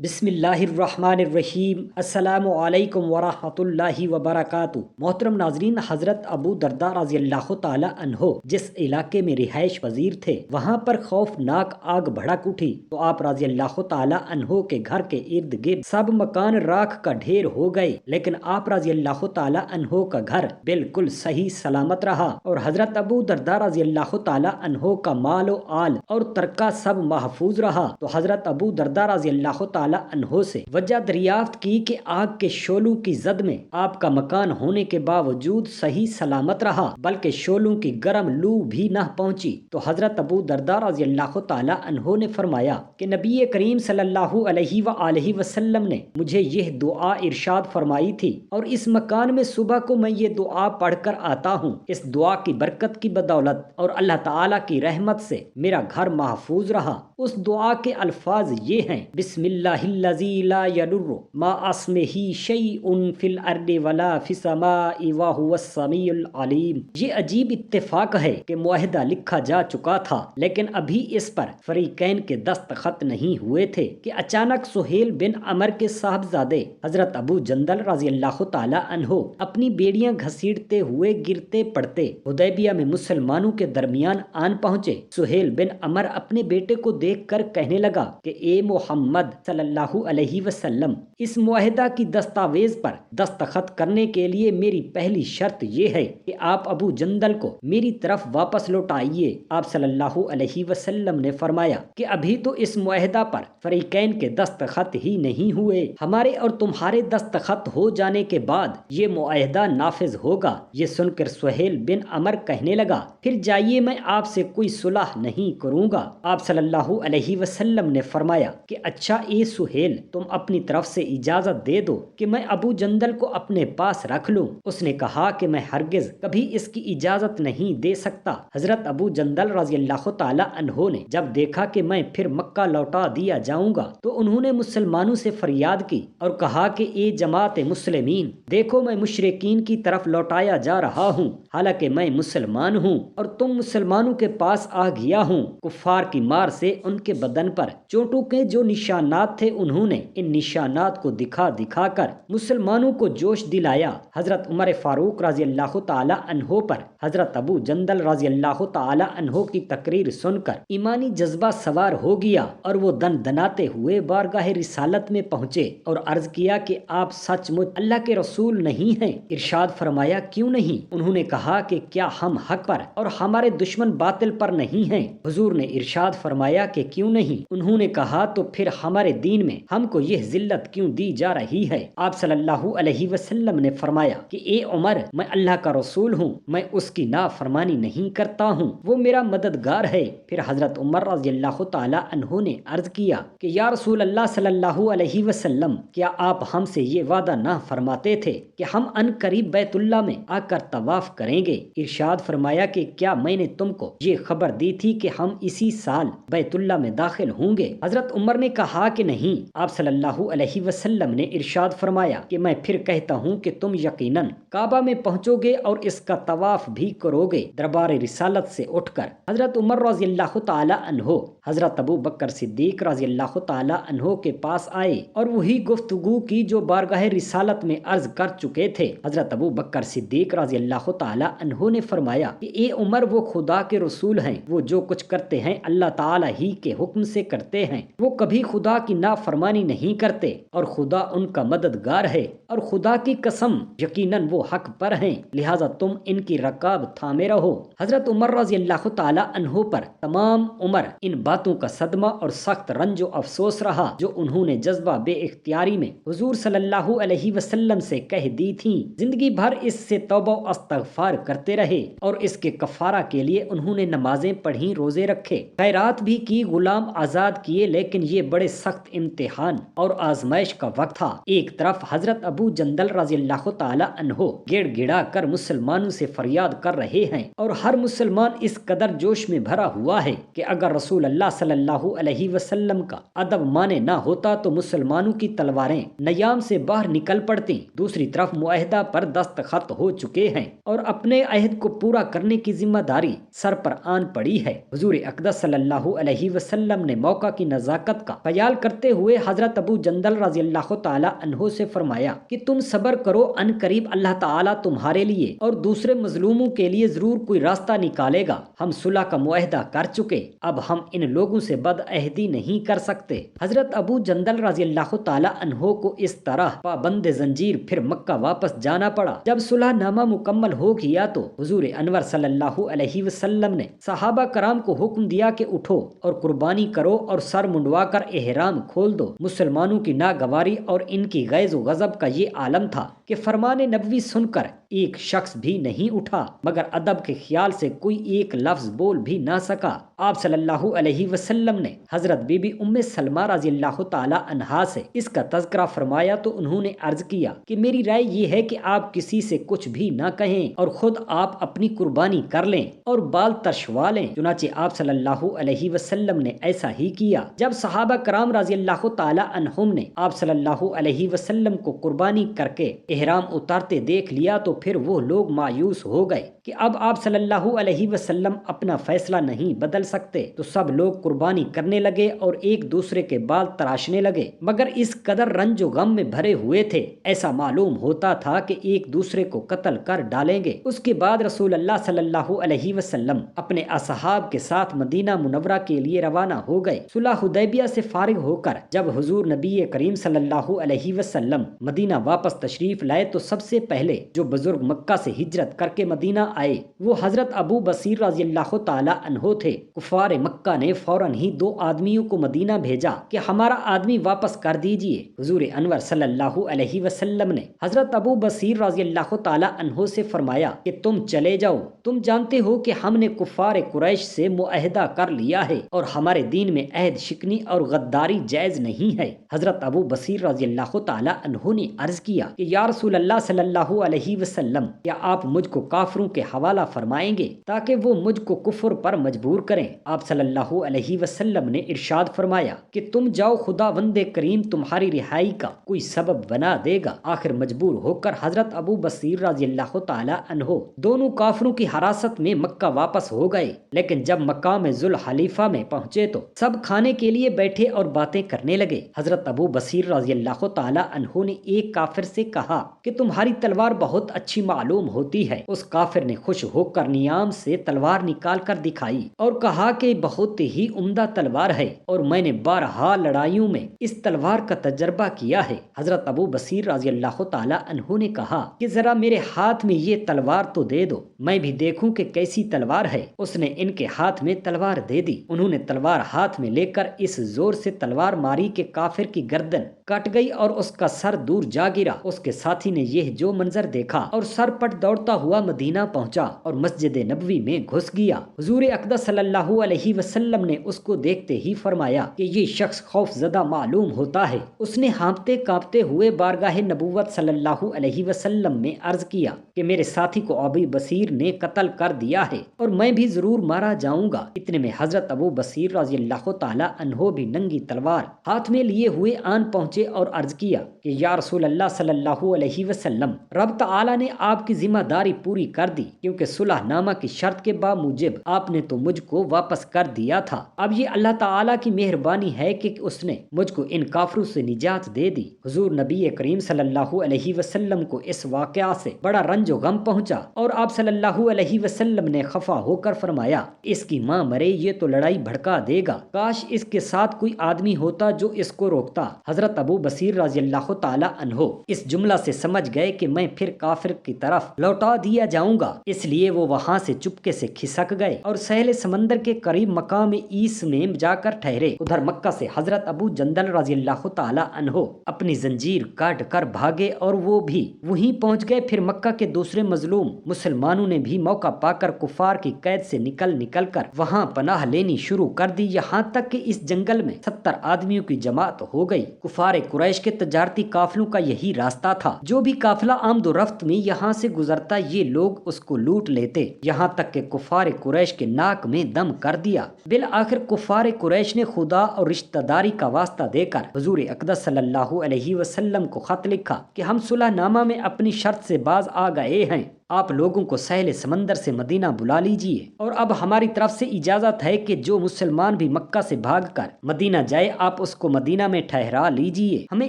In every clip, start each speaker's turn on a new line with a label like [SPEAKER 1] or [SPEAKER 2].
[SPEAKER 1] بسم اللہ الرحمن الرحیم۔ السلام علیکم ورحمۃ اللہ وبرکاتہ۔ محترم ناظرین، حضرت ابو درداء رضی اللہ تعالی عنہ جس علاقے میں رہائش پذیر تھے، وہاں پر خوفناک آگ بھڑک اٹھی تو آپ رضی اللہ تعالی عنہ کے گھر کے ارد گرد سب مکان راکھ کا ڈھیر ہو گئے، لیکن آپ رضی اللہ تعالی عنہ کا گھر بالکل صحیح سلامت رہا، اور حضرت ابو درداء رضی اللہ تعالی عنہ کا مال و آل اور ترکہ سب محفوظ رہا۔ تو حضرت ابو درداء رضی اللہ تعالی عنہ سے وجہ دریافت کی کہ آگ کے شعلوں کی زد میں آپ کا مکان ہونے کے باوجود صحیح سلامت رہا، بلکہ شعلوں کی گرم لو بھی نہ پہنچی۔ تو حضرت ابو درداء رضی اللہ تعالی عنہ نے فرمایا کہ نبی کریم صلی اللہ علیہ وآلہ وسلم نے مجھے یہ دعا ارشاد فرمائی تھی، اور اس مکان میں صبح کو میں یہ دعا پڑھ کر آتا ہوں۔ اس دعا کی برکت کی بدولت اور اللہ تعالی کی رحمت سے میرا گھر محفوظ رہا۔ اس دعا کے الفاظ یہ ہیں: بسم اللہ الذی لا یضر مع اسمہ شیء فی الارض ولا فی السماء وہو السمیع العلیم۔ یہ عجیب اتفاق ہے کہ معاہدہ لکھا جا چکا تھا، لیکن ابھی اس پر فریقین کے دستخط نہیں ہوئے تھے کہ اچانک سہیل بن عمر کے صاحبزادے حضرت ابو جندل رضی اللہ تعالی عنہ اپنی بیڑیاں گھسیٹتے ہوئے گرتے پڑتے حدیبیہ میں مسلمانوں کے درمیان آن پہنچے۔ سہیل بن عمر اپنے بیٹے کو دیکھ کر کہنے لگا کہ اے محمد صلی اللہ علیہ وسلم، اس معاہدہ کی دستاویز پر دستخط کرنے کے لیے میری پہلی شرط یہ ہے کہ آپ ابو جندل کو میری طرف واپس لوٹائیے۔ آپ صلی اللہ علیہ وسلم نے فرمایا کہ ابھی تو اس معاہدہ پر فریقین کے دستخط ہی نہیں ہوئے، ہمارے اور تمہارے دستخط ہو جانے کے بعد یہ معاہدہ نافذ ہوگا۔ یہ سن کر سہیل بن عمر کہنے لگا، پھر جائیے، میں آپ سے کوئی صلح نہیں کروں گا۔ آپ صلی اللہ علیہ وسلم نے فرمایا کہ اچھا اے سہیل، تم اپنی طرف سے اجازت دے دو کہ میں ابو جندل کو اپنے پاس رکھ لوں۔ اس نے کہا کہ میں ہرگز کبھی اس کی اجازت نہیں دے سکتا۔ حضرت ابو جندل رضی اللہ تعالی عنہ نے جب دیکھا کہ میں پھر مکہ لوٹا دیا جاؤں گا، تو انہوں نے مسلمانوں سے فریاد کی اور کہا کہ اے جماعت مسلمین، دیکھو میں مشرکین کی طرف لوٹایا جا رہا ہوں، حالانکہ میں مسلمان ہوں اور تم مسلمانوں کے پاس آ گیا ہوں۔ کفار کی مار سے ان کے بدن پر چوٹوں کے جو نشانات تھے، انہوں نے ان نشانات کو دکھا دکھا کر مسلمانوں کو جوش دلایا۔ حضرت عمر فاروق رضی اللہ تعالی عنہ پر حضرت ابو جندل رضی اللہ تعالی عنہ کی تقریر سن کر ایمانی جذبہ سوار ہو گیا، اور وہ دن دناتے ہوئے بارگاہ رسالت میں پہنچے اور عرض کیا کہ آپ سچ مچ اللہ کے رسول نہیں ہیں؟ ارشاد فرمایا کیوں نہیں؟ انہوں نے کہا کہ کیا ہم حق پر اور ہمارے دشمن باطل پر نہیں ہیں؟ حضور نے ارشاد فرمایا کہ کیوں نہیں؟ انہوں نے کہا تو پھر ہمارے دین میں ہم کو یہ ذلت کیوں دی جا رہی ہے؟ آپ صلی اللہ علیہ وسلم نے فرمایا کہ اے عمر، میں اللہ کا رسول ہوں، میں اس کی نافرمانی نہیں کرتا ہوں، وہ میرا مددگار ہے۔ پھر حضرت عمر رضی اللہ تعالی عنہ نے عرض کیا کہ یا رسول اللہ صلی اللہ علیہ وسلم، کیا آپ ہم سے یہ وعدہ نہ فرماتے تھے کہ ہم ان قریب بیت اللہ میں آ کر طواف کریں گے؟ ارشاد فرمایا کہ کیا میں نے تم کو یہ خبر دی تھی کہ ہم اسی سال بیت اللہ میں داخل ہوں گے؟ حضرت عمر نے کہا کہ نہیں۔ آپ صلی اللہ علیہ وسلم نے ارشاد فرمایا کہ میں پھر کہتا ہوں کہ تم یقیناً کعبہ میں پہنچو گے اور اس کا طواف بھی کرو گے۔ دربار رسالت سے اٹھ کر حضرت عمر رضی اللہ تعالی عنہ حضرت ابو بکر صدیق رضی اللہ تعالی عنہ کے پاس آئے اور وہی گفتگو کی جو بارگاہ رسالت میں عرض کر چکے تھے۔ حضرت ابو بکر صدیق رضی اللہ تعالی عنہ نے فرمایا کہ اے عمر، وہ خدا کے رسول ہیں، وہ جو کچھ کرتے ہیں اللہ تعالی ہی کے حکم سے کرتے ہیں، وہ کبھی خدا کی نافرمانی نہیں کرتے، اور خدا ان کا مددگار ہے، اور خدا کی قسم یقیناً وہ حق پر ہیں، لہٰذا تم ان کی رکاب تھامے رہو۔ حضرت عمر رضی اللہ تعالی عنہ پر تمام عمر ان باتوں کا صدمہ اور سخت رنج و افسوس رہا جو انہوں نے جذبہ بے اختیاری میں حضور صلی اللہ علیہ وسلم سے کہہ دی تھیں۔ زندگی بھر اس سے توبہ و استغفار کرتے رہے، اور اس کے کفارہ کے لیے انہوں نے نمازیں پڑھی، روزے رکھے، خیرات بھی کی، غلام آزاد کیے، لیکن یہ بڑے سخت امتحان اور آزمائش کا وقت تھا۔ ایک طرف حضرت ابو جندل رضی اللہ تعالی عنہ گڑ گڑا کر مسلمانوں سے فریاد کر رہے ہیں، اور ہر مسلمان اس قدر جوش میں بھرا ہوا ہے کہ اگر رسول اللہ صلی اللہ علیہ وسلم کا ادب مانے نہ ہوتا تو مسلمانوں کی تلواریں نیام سے باہر نکل پڑتی۔ دوسری طرف معاہدہ پر دستخط ہو چکے ہیں، اور اپنے عہد کو پورا کرنے کی ذمہ داری سر پر آن پڑی ہے۔ حضور اقدس صلی اللہ علیہ وسلم نے موقع کی نزاکت کا خیال کرتے ہوئے حضرت ابو جندل رضی اللہ تعالی عنہ سے فرمایا کہ تم صبر کرو، ان قریب اللہ تعالیٰ تمہارے لیے اور دوسرے مظلوموں کے لیے ضرور کوئی راستہ نکالے گا۔ ہم صلح کا معاہدہ کر چکے، اب ہم ان لوگوں سے بد عہدی نہیں کر سکتے۔ حضرت ابو جندل رضی اللہ تعالی عنہ کو اس طرح پابند زنجیر پھر مکہ واپس جانا پڑا۔ جب صلح نامہ مکمل ہو گیا تو حضور انور صلی اللہ علیہ وسلم نے صحابہ کرام کو حکم دیا کہ اٹھو اور قربانی کرو اور سر منڈوا کر احرام کھول دو۔ مسلمانوں کی ناگواری اور ان کی غیظ و غضب کا یہ عالم تھا کہ فرمان نبوی سن کر ایک شخص بھی نہیں اٹھا، مگر ادب کے خیال سے کوئی ایک لفظ بول بھی نہ سکا۔ آپ صلی اللہ علیہ وسلم نے حضرت بی بی ام سلمہ رضی اللہ تعالی عنہا سے اس کا تذکرہ فرمایا تو انہوں نے عرض کیا کہ میری رائے یہ ہے کہ آپ کسی سے کچھ بھی نہ کہیں اور خود آپ اپنی قربانی کر لیں اور بال ترشوا لیں۔ چنانچہ آپ صلی اللہ علیہ وسلم نے ایسا ہی کیا۔ جب صحابہ کرام رضی اللہ تعالی عنہم نے آپ صلی اللہ علیہ وسلم کو قربانی کر کے احرام اتارتے دیکھ لیا تو پھر وہ لوگ مایوس ہو گئے کہ اب آپ صلی اللہ علیہ وسلم اپنا فیصلہ نہیں بدل سکتے، تو سب لوگ قربانی کرنے لگے اور ایک دوسرے کے بال تراشنے لگے، مگر اس قدر رنج و غم میں بھرے ہوئے تھے ایسا معلوم ہوتا تھا کہ ایک دوسرے کو قتل کر ڈالیں گے۔ اس کے بعد رسول اللہ صلی اللہ علیہ وسلم اپنے اصحاب کے ساتھ مدینہ منورہ کے لیے روانہ ہو گئے۔ صلح حدیبیہ سے فارغ ہو کر جب حضور نبی کریم صلی اللہ علیہ وسلم مدینہ واپس تشریف لائے تو سب سے پہلے جو بزرگ مکہ سے ہجرت کر کے مدینہ آئے وہ حضرت ابو بصیر رضی اللہ تعالی عنہ تھے۔ کفار مکہ نے فوراً ہی 2 آدمیوں کو مدینہ بھیجا کہ ہمارا آدمی واپس کر دیجئے۔ حضور انور صلی اللہ علیہ وسلم نے حضرت ابو بصیر رضی اللہ تعالی عنہ سے فرمایا کہ تم چلے جاؤ، تم جانتے ہو کہ ہم نے کفار قریش سے معاہدہ کر لیا ہے اور ہمارے دین میں عہد شکنی اور غداری جائز نہیں ہے۔ حضرت ابو بصیر رضی اللہ تعالی عنہ نے عرض کیا کہ یا رسول اللہ صلی اللہ علیہ وسلم، کیا آپ مجھ کو کافروں کے حوالہ فرمائیں گے تاکہ وہ مجھ کو کفر پر مجبور کریں؟ آپ صلی اللہ علیہ وسلم نے ارشاد فرمایا کہ تم جاؤ، خداوند کریم تمہاری رہائی کا کوئی سبب بنا دے گا۔ آخر مجبور ہو کر حضرت ابو بصیر رضی اللہ تعالی عنہ دونوں کافروں کی حراست میں مکہ واپس ہو گئے، لیکن جب مقام ذوالحلیفہ میں پہنچے تو سب کھانے کے لیے بیٹھے اور باتیں کرنے لگے۔ حضرت ابو بصیر رضی اللہ تعالی عنہ نے ایک کافر سے کہا کہ تمہاری تلوار بہت اچھی معلوم ہوتی ہے۔ اس کافر نے خوش ہو کر نیام سے تلوار نکال کر دکھائی اور کہا کہ بہت ہی عمدہ تلوار ہے اور میں نے 12 لڑائیوں میں اس تلوار کا تجربہ کیا ہے۔ حضرت ابو بصیر رضی اللہ تعالی عنہ نے کہا کہ ذرا میرے ہاتھ میں یہ تلوار تو دے دو، میں بھی دیکھوں کہ کیسی تلوار ہے۔ اس نے ان کے ہاتھ میں تلوار دے دی۔ انہوں نے تلوار ہاتھ میں لے کر اس زور سے تلوار ماری کہ کافر کی گردن کٹ گئی اور اس کا سر دور جا گرا۔ اس کے ساتھی نے یہ جو منظر دیکھا اور سر پٹ دوڑتا ہوا مدینہ پہنچا اور مسجد نبوی میں گھس گیا۔ حضور اقدس صلی اللہ علیہ وسلم نے اس کو دیکھتے ہی فرمایا کہ یہ شخص خوف زدہ معلوم ہوتا ہے۔ اس نے ہانپتے کانپتے ہوئے بارگاہ نبوت صلی اللہ علیہ وسلم میں عرض کیا کہ میرے ساتھی کو ابو بصیر نے قتل کر دیا ہے اور میں بھی ضرور مارا جاؤں گا۔ اتنے میں حضرت ابو بصیر رضی اللہ تعالی عنہ بھی ننگی تلوار ہاتھ میں لیے ہوئے آن پہنچے اور عرض کیا کہ یا رسول اللہ صلی اللہ علیہ وسلم، رب تعالی نے آپ کی ذمہ داری پوری کر دی، کیونکہ صلح نامہ کی شرط کے باموجب آپ نے تو مجھ کو واپس کر دیا تھا۔ اب یہ اللہ تعالیٰ کی مہربانی ہے کہ اس نے مجھ کو ان کافروں سے نجات دے دی۔ حضور نبی کریم صلی اللہ علیہ وسلم کو اس واقعہ سے بڑا رنج و غم پہنچا اور آپ صلی اللہ علیہ وسلم نے خفا ہو کر فرمایا اس کی ماں مرے، یہ تو لڑائی بھڑکا دے گا، کاش اس کے ساتھ کوئی آدمی ہوتا جو اس کو روکتا۔ حضرت ابو بصیر رضی اللہ تعالی عنہ اس جملہ سے سمجھ گئے کہ میں پھر کافر کی طرف لوٹا دیا جاؤں گا، اس لیے وہ وہاں سے چپکے سے کھسک گئے اور ساحل سمندر کے قریب مقام عیس میں جا کر ٹھہرے۔ ادھر مکہ سے حضرت ابو جندل رضی اللہ تعالی عنہ اپنی زنجیر کاٹ کر بھاگے اور وہ بھی وہیں پہنچ گئے۔ پھر مکہ کے دوسرے مظلوم مسلمانوں نے بھی موقع پا کر کفار کی قید سے نکل کر وہاں پناہ لینی شروع کر دی، یہاں تک کہ اس جنگل میں 70 آدمیوں کی جماعت ہو گئی۔ کفار قریش کے تجارتی قافلوں کا یہی راستہ تھا، جو بھی قافلہ آمد و رفت میں یہاں سے گزرتا یہ لوگ اس کو لوٹ لیتے، یہاں تک کہ کفار قریش کے ناک میں دم کر دیا۔ بالآخر کفار قریش نے خدا اور رشتہ داری کا واسطہ دے کر حضور اقدس صلی اللہ علیہ وسلم کو خط لکھا کہ ہم صلح نامہ میں اپنی شرط سے باز آ گئے ہیں، آپ لوگوں کو سہل سمندر سے مدینہ بلا لیجئے، اور اب ہماری طرف سے اجازت ہے کہ جو مسلمان بھی مکہ سے بھاگ کر مدینہ جائے آپ اس کو مدینہ میں ٹھہرا لیجئے، ہمیں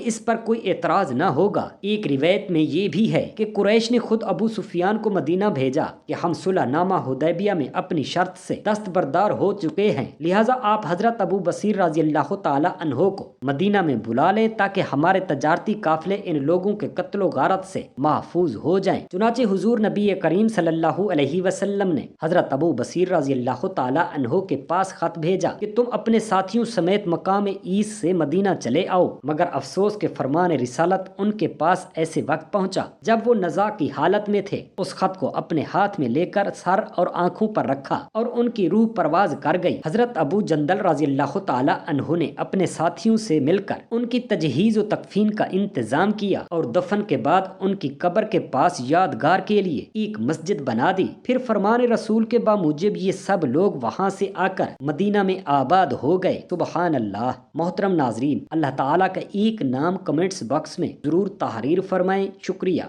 [SPEAKER 1] اس پر کوئی اعتراض نہ ہوگا۔ ایک روایت میں یہ بھی ہے کہ قریش نے خود ابو سفیان کو مدینہ بھیجا کہ ہم صلح نامہ حدیبیہ میں اپنی شرط سے دستبردار ہو چکے ہیں، لہٰذا آپ حضرت ابو بصیر رضی اللہ تعالی عنہ کو مدینہ میں بلا لیں تاکہ ہمارے تجارتی قافلے ان لوگوں کے قتل و غارت سے محفوظ ہو جائیں۔ چنانچہ حضور نبی کریم صلی اللہ علیہ وسلم نے حضرت ابو بصیر رضی اللہ تعالی عنہ کے پاس خط بھیجا کہ تم اپنے ساتھیوں سمیت مقام عیس سے مدینہ چلے آؤ، مگر افسوس کہ فرمان رسالت ان کے پاس ایسے وقت پہنچا جب وہ نزاع کی حالت میں تھے۔ اس خط کو اپنے ہاتھ میں لے کر سر اور آنکھوں پر رکھا اور ان کی روح پرواز کر گئی۔ حضرت ابو جندل رضی اللہ تعالی عنہ نے اپنے ساتھیوں سے مل کر ان کی تجہیز و تکفین کا انتظام کیا اور دفن کے بعد ان کی قبر کے پاس یادگار کے لیے ایک مسجد بنا دی۔ پھر فرمان رسول کے باموجب یہ سب لوگ وہاں سے آ کر مدینہ میں آباد ہو گئے۔ سبحان اللہ۔ محترم ناظرین، اللہ تعالیٰ کا ایک نام کمنٹس باکس میں ضرور تحریر فرمائیں۔ شکریہ۔